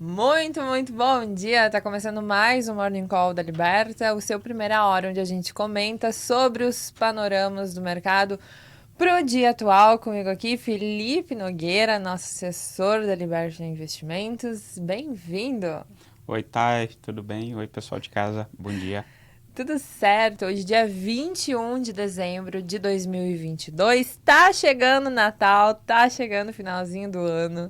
Muito, muito bom dia! Tá começando mais um Morning Call da Liberta, o seu primeira hora onde a gente comenta sobre os panoramas do mercado pro dia atual. Comigo aqui, Felipe Nogueira, nosso assessor da Liberta Investimentos. Bem-vindo! Oi, Thay, tudo bem? Oi, pessoal de casa, bom dia. Tudo certo, hoje dia 21 de dezembro de 2022, tá chegando o Natal, tá chegando o finalzinho do ano.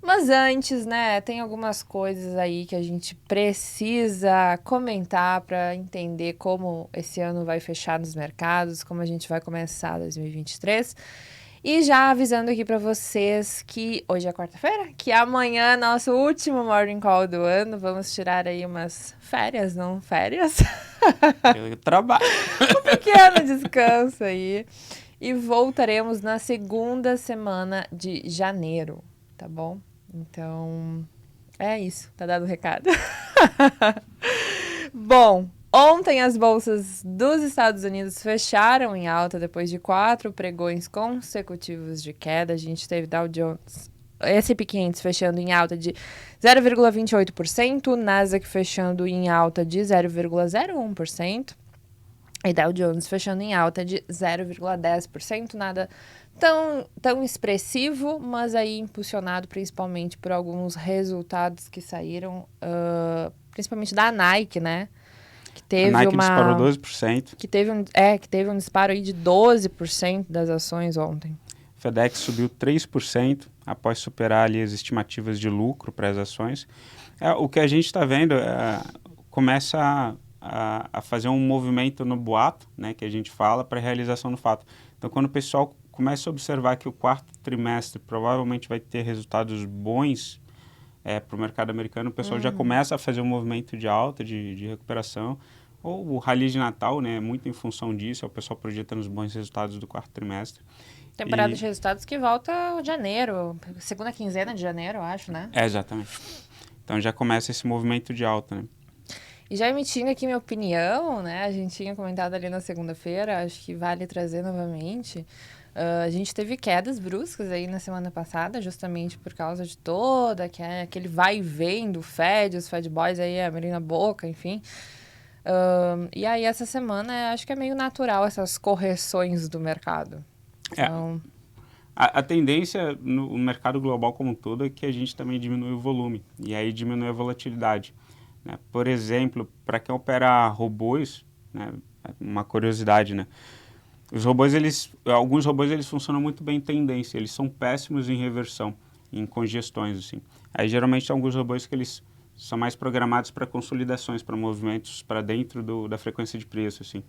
Mas antes, né, tem algumas coisas aí que a gente precisa comentar para entender como esse ano vai fechar nos mercados, como a gente vai começar 2023. E já avisando aqui para vocês que hoje é quarta-feira, que amanhã é nosso último Morning Call do ano. Vamos tirar aí umas férias, não férias? Eu trabalho. Um pequeno descanso aí. E voltaremos na segunda semana de janeiro, tá bom? Então, é isso, tá dado o recado. Bom, ontem as bolsas dos Estados Unidos fecharam em alta depois de 4 pregões consecutivos de queda. A gente teve Dow Jones, S&P 500 fechando em alta de 0,28%, Nasdaq fechando em alta de 0,01%. E Dow Jones fechando em alta de 0,10%, nada tão expressivo, mas aí impulsionado principalmente por alguns resultados que saíram, principalmente da Nike, né? Que A teve Nike disparou uma. 12%, Que teve um disparo aí de 12% das ações ontem. FedEx subiu 3% após superar ali as estimativas de lucro para as ações. O que a gente está vendo começa a fazer um movimento no boato, né, que a gente fala, para a realização do fato. Então, quando o pessoal começa a observar que o quarto trimestre provavelmente vai ter resultados bons para o mercado americano, o pessoal já começa a fazer um movimento de alta, de recuperação. Ou o rally de Natal, né, muito em função disso, é o pessoal projetando os bons resultados do quarto trimestre. Temporada E de resultados que volta em janeiro, segunda quinzena de janeiro, eu acho, né? exatamente. Então já começa esse movimento de alta, né? E já emitindo aqui minha opinião, né? A gente tinha comentado ali na segunda-feira, acho que vale trazer novamente. A gente teve quedas bruscas aí na semana passada, justamente por causa de toda aquele vai e vem do Fed, os Fed Boys aí abrindo a boca, enfim. E aí essa semana acho que é meio natural essas correções do mercado. É, Então, a tendência no mercado global como um todo é que a gente também diminui o volume e aí diminui a volatilidade, né? Por exemplo, para quem opera robôs, né, uma curiosidade, né? Alguns robôs eles funcionam muito bem em tendência, eles são péssimos em reversão, em congestões assim. Aí geralmente tem alguns robôs que eles são mais programados para consolidações, para movimentos para dentro da frequência de preço assim.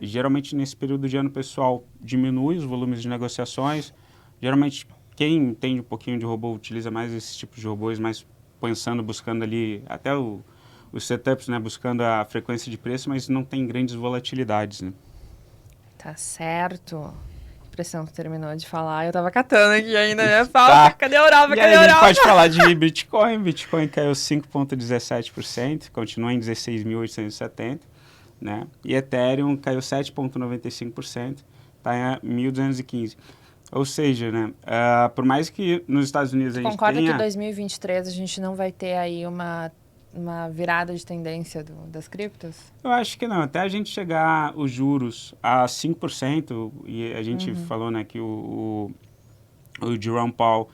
Geralmente nesse período de ano o pessoal diminui os volumes de negociações. Geralmente quem entende um pouquinho de robô utiliza mais esses tipos de robôs, mais pensando, buscando ali até os setups, né, buscando a frequência de preço, mas não tem grandes volatilidades, né? tá certo. Impressão que terminou de falar, eu tava catando aqui ainda, né? Falta, Tá. cadê a Europa? E Cadê aí a a gente pode Europa? falar de Bitcoin. Bitcoin caiu 5,17%, continua em 16.870, né? E Ethereum caiu 7,95%, está em 1.215. Ou seja, né, por mais que nos Estados Unidos a Tu gente concorda que tenha, 2023 a gente não vai ter aí uma virada de tendência das criptos? eu acho que não, até a gente chegar os juros a 5%, e a gente falou, né, que o Jerome Powell,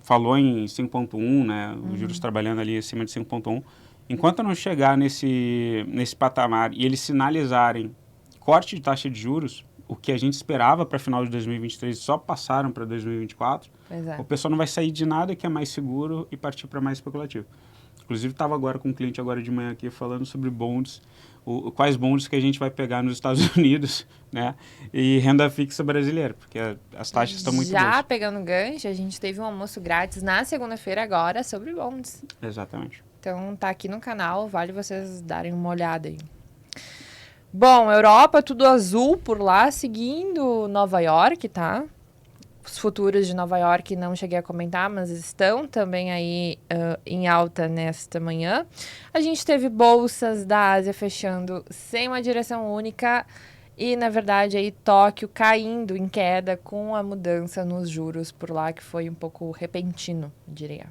falou em 5,1, né, os juros trabalhando ali acima de 5,1. Enquanto não chegar nesse patamar e eles sinalizarem corte de taxa de juros, o que a gente esperava para final de 2023 só passaram para 2024, Pois é. o pessoal não vai sair de nada que é mais seguro e partir para mais especulativo. Inclusive, estava agora com um cliente agora de manhã aqui falando sobre bonds, quais bonds que a gente vai pegar nos Estados Unidos, né? E renda fixa brasileira, porque as taxas estão muito Já boas. pegando gancho, a gente teve um almoço grátis na segunda-feira agora sobre bonds. Exatamente. Então tá aqui no canal, vale vocês darem uma olhada aí. Bom, Europa, tudo azul por lá, seguindo Nova York, tá? Os futuros de Nova York não cheguei a comentar, mas estão também aí em alta nesta manhã. A gente teve bolsas da Ásia fechando sem uma direção única e, na verdade, aí Tóquio caindo em queda com a mudança nos juros por lá, que foi um pouco repentino, diria.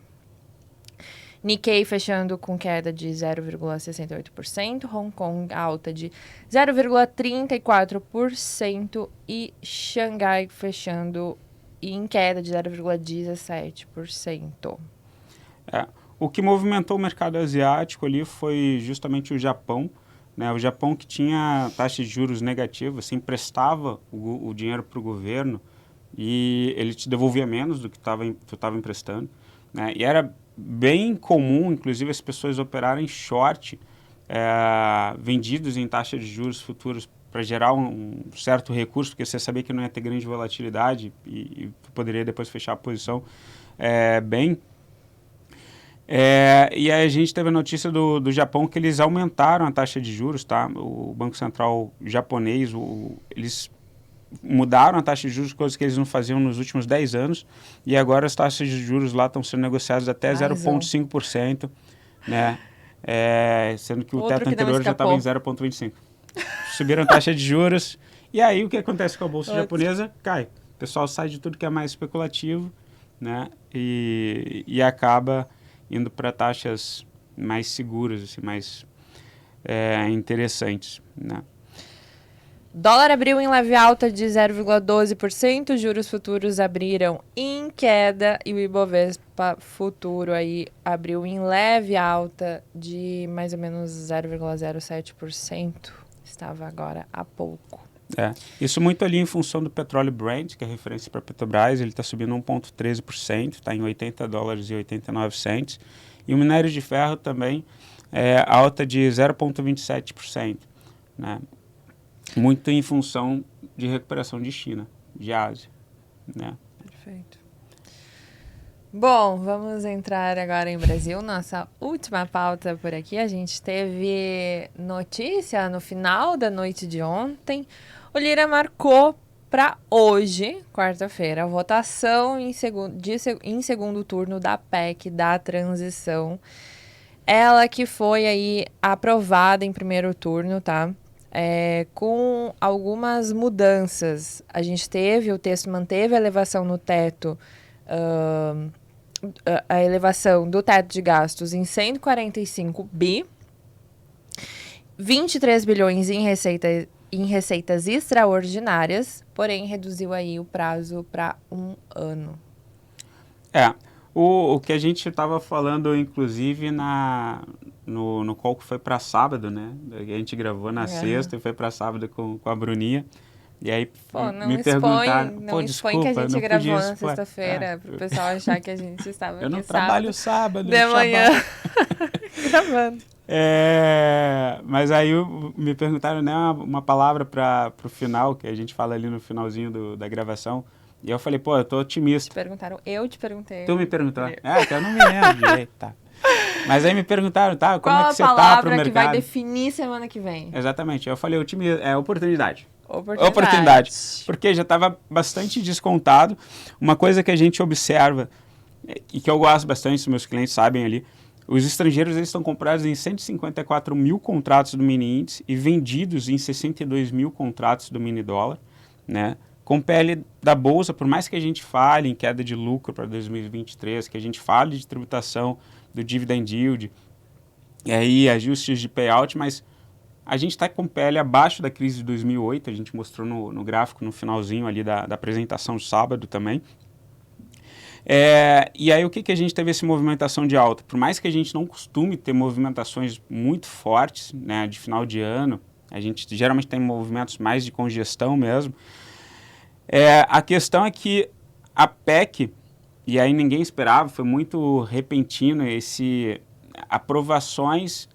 Nikkei fechando com queda de 0,68%, Hong Kong alta de 0,34% e Xangai fechando em queda de 0,17%. O que movimentou o mercado asiático ali foi justamente o Japão, né? O Japão que tinha taxa de juros negativa, você emprestava o dinheiro para o governo e ele te devolvia menos do que tu estava emprestando, né? E era bem comum, inclusive, as pessoas operarem short, vendidos em taxa de juros futuros para gerar um certo recurso, porque você sabia que não ia ter grande volatilidade e tu poderia depois fechar a posição bem. E aí a gente teve a notícia do Japão que eles aumentaram a taxa de juros, tá? O Banco Central japonês, eles mudaram a taxa de juros, coisas que eles não faziam nos últimos 10 anos, e agora as taxas de juros lá estão sendo negociadas até 0,5%, né? Sendo que o teto anterior já estava em 0,25%. Subiram a taxa de juros, e aí o que acontece com a bolsa japonesa? Cai. O pessoal sai de tudo que é mais especulativo, né? E acaba indo para taxas mais seguras, assim, mais interessantes, né? Dólar abriu em leve alta de 0,12%, juros futuros abriram em queda e o Ibovespa futuro aí abriu em leve alta de mais ou menos 0,07%, estava agora há pouco. Isso muito ali em função do petróleo Brent, que é referência para Petrobras, ele está subindo 1,13%, está em $80,89. E o minério de ferro também alta de 0,27%, né? Muito em função de recuperação de China, de Ásia, né? Perfeito. Bom, vamos entrar agora em Brasil, nossa última pauta por aqui. A gente teve notícia no final da noite de ontem. O Lira marcou para hoje, quarta-feira, a votação em segundo turno da PEC da transição. Ela que foi aí aprovada em primeiro turno, tá? Com algumas mudanças. A gente o texto manteve a elevação no teto, a elevação do teto de gastos em 145 bi, 23 bilhões em receitas extraordinárias, porém reduziu aí o prazo para 1 ano. O que a gente estava falando, inclusive, no call que foi para sábado, né? A gente gravou na sexta e foi para sábado com a Bruninha. E aí me perguntaram... Não expõe que a gente gravou na sexta-feira, para o pessoal achar que a gente estava eu não trabalho sábado de manhã gravando. Mas aí me perguntaram, né, uma palavra para o final, que a gente fala ali no finalzinho da gravação. E eu falei, eu tô otimista. Eu te perguntei. Tu me perguntou? Que eu não me lembro direito, tá. Mas aí me perguntaram, tá, como é que você tá pro mercado? Qual a palavra que vai definir semana que vem? Exatamente. Eu falei, oportunidade. Oportunidade. Porque já estava bastante descontado. Uma coisa que a gente observa, e que eu gosto bastante, os meus clientes sabem ali, os estrangeiros eles estão comprados em 154 mil contratos do mini índice e vendidos em 62 mil contratos do mini dólar, né? Com PL da Bolsa, por mais que a gente fale em queda de lucro para 2023, que a gente fale de tributação do dividend yield, e aí ajustes de payout, mas a gente está com PL abaixo da crise de 2008, a gente mostrou no gráfico no finalzinho ali da apresentação de sábado também. E aí o que a gente teve essa movimentação de alta? Por mais que a gente não costume ter movimentações muito fortes, né, de final de ano, a gente geralmente tem movimentos mais de congestão mesmo. A questão é que a PEC, e aí ninguém esperava, foi muito repentino esse aprovações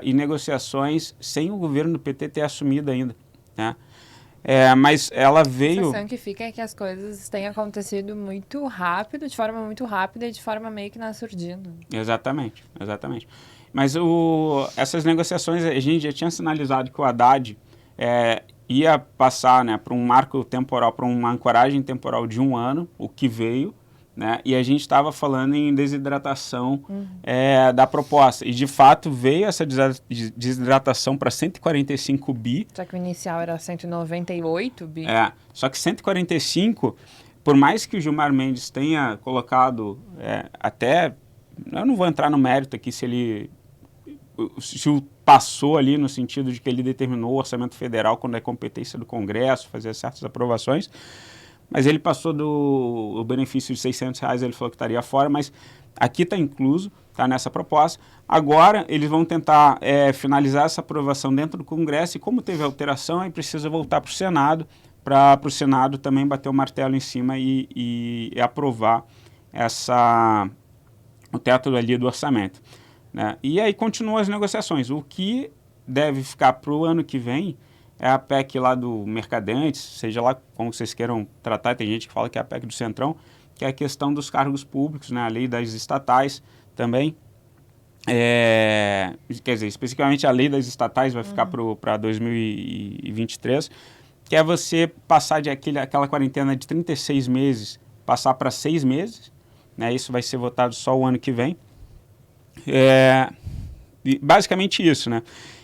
e negociações sem o governo do PT ter assumido ainda, né? Mas ela veio... A sensação que fica é que as coisas têm acontecido muito rápido, de forma muito rápida e de forma meio que na surdina. Exatamente. Mas essas negociações, a gente já tinha sinalizado que o Haddad ia passar, né, para um marco temporal, para uma ancoragem temporal de 1 ano, o que veio, né, e a gente estava falando em desidratação da proposta. E, de fato, veio essa desidratação para 145 bi. Só que o inicial era 198 bi. Só que 145, por mais que o Gilmar Mendes tenha colocado até eu não vou entrar no mérito aqui se o passou ali no sentido de que ele determinou o orçamento federal quando é competência do Congresso, fazer certas aprovações, mas ele passou do benefício de R$ 600, ele falou que estaria fora, mas aqui está incluso, está nessa proposta. Agora eles vão tentar finalizar essa aprovação dentro do Congresso e como teve alteração, aí precisa voltar para o Senado, para o Senado também bater o martelo em cima e aprovar o teto ali do orçamento. Né? E aí continuam as negociações. O que deve ficar para o ano que vem é a PEC lá do Mercadantes, seja lá como vocês queiram tratar, tem gente que fala que é a PEC do Centrão, que é a questão dos cargos públicos, né? A lei das estatais também. Quer dizer, especificamente a lei das estatais vai ficar para 2023, que é você passar de aquela quarentena de 36 meses, passar para 6 meses, né? Isso vai ser votado só o ano que vem. Basicamente isso, né?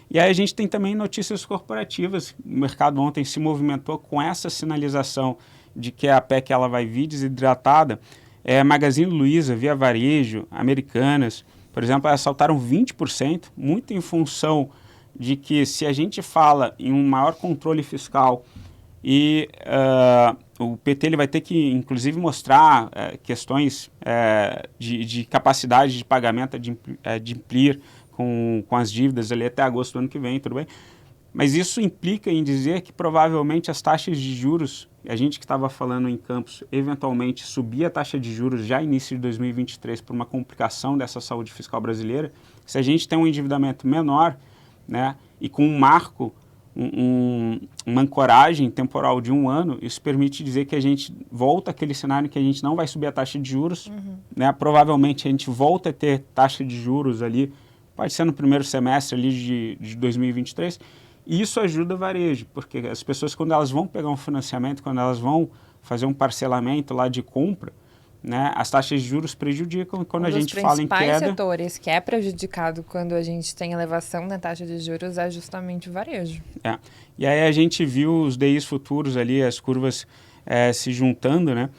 E aí a gente tem também notícias corporativas. O mercado ontem se movimentou com essa sinalização de que a PEC ela vai vir desidratada. Magazine Luiza, Via Varejo, Americanas, por exemplo, elas saltaram 20%, muito em função de que se a gente fala em um maior controle fiscal e o PT ele vai ter que, inclusive, mostrar questões de capacidade de pagamento, de implir com as dívidas ali até agosto do ano que vem, tudo bem? Mas isso implica em dizer que provavelmente as taxas de juros, a gente que estava falando em Campos, eventualmente subir a taxa de juros já início de 2023 por uma complicação dessa saúde fiscal brasileira. Se a gente tem um endividamento menor, né, e com um marco, uma ancoragem temporal de 1 ano, isso permite dizer que a gente volta àquele cenário que a gente não vai subir a taxa de juros, né, provavelmente a gente volta a ter taxa de juros ali, pode ser no primeiro semestre ali de 2023, e isso ajuda o varejo, porque as pessoas quando elas vão pegar um financiamento, quando elas vão fazer um parcelamento lá de compra, né, as taxas de juros prejudicam. Quando a gente fala em queda... Um dos principais setores que é prejudicado quando a gente tem elevação na taxa de juros é justamente o varejo. E aí a gente viu os DIs futuros ali, as curvas se juntando, né,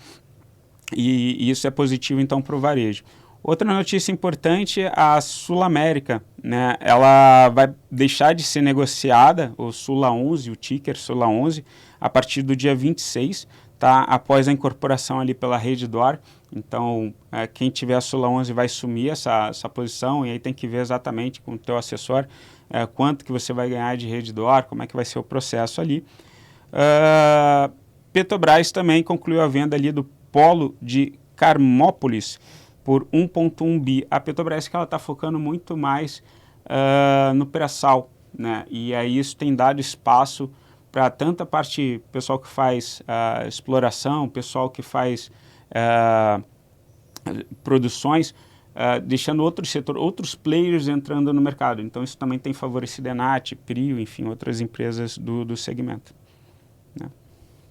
e isso é positivo então para o varejo. Outra notícia importante, a Sul América, né, ela vai deixar de ser negociada, o Sula 11, o ticker Sula 11, a partir do dia 26, tá, após a incorporação ali pela Rede D'Or. Então, quem tiver a Sula 11 vai assumir essa posição e aí tem que ver exatamente com o teu assessor quanto que você vai ganhar de Rede D'Or, como é que vai ser o processo ali. Petrobras também concluiu a venda ali do polo de Carmópolis, por 1,1 bi. A Petrobras que ela está focando muito mais no pré-sal, né? E aí isso tem dado espaço para tanta parte, pessoal que faz exploração, pessoal que faz produções, deixando outros players entrando no mercado. Então isso também tem favorecido a Enat, Prio, enfim, outras empresas do segmento. Né?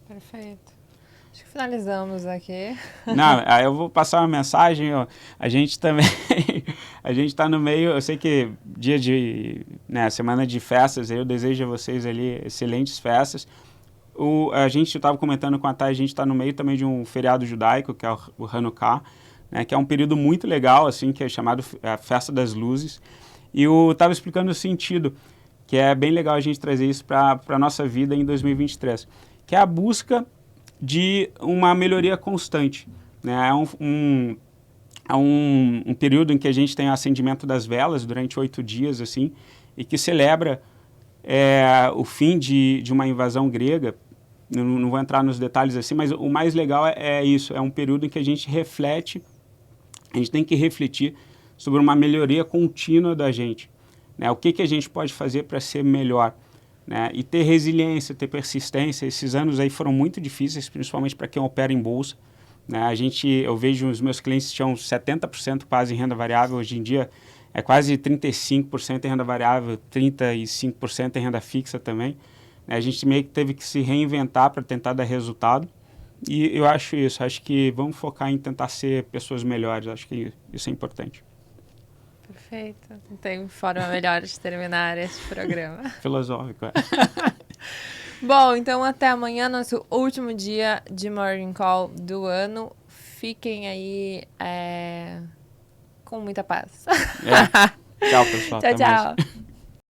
Perfeito. Acho que finalizamos aqui. Não, aí eu vou passar uma mensagem, ó, a gente também, a gente está no meio, eu sei que dia semana de festas, eu desejo a vocês ali excelentes festas. A gente estava comentando com a Thay, a gente está no meio também de um feriado judaico, que é o Hanukkah, né, que é um período muito legal, assim, que é chamado a Festa das Luzes. E eu estava explicando o sentido, que é bem legal a gente trazer isso para a nossa vida em 2023, que é a busca de uma melhoria constante. Né? É um período em que a gente tem o acendimento das velas durante 8 dias, assim, e que celebra o fim de uma invasão grega. Não vou entrar nos detalhes assim, mas o mais legal é isso, é um período em que a gente reflete, a gente tem que refletir sobre uma melhoria contínua da gente. Né? O que a gente pode fazer para ser melhor? Né? E ter resiliência, ter persistência. Esses anos aí foram muito difíceis, principalmente para quem opera em bolsa. Né? Eu vejo os meus clientes que tinham 70% quase em renda variável, hoje em dia é quase 35% em renda variável, 35% em renda fixa também. A gente meio que teve que se reinventar para tentar dar resultado. E eu acho isso, acho que vamos focar em tentar ser pessoas melhores, acho que isso é importante. Perfeito. Não tem forma melhor de terminar esse programa. Filosófico, Bom, então até amanhã, nosso último dia de Morning Call do ano. Fiquem aí com muita paz. Tchau, pessoal. Tchau, Até mais. tchau.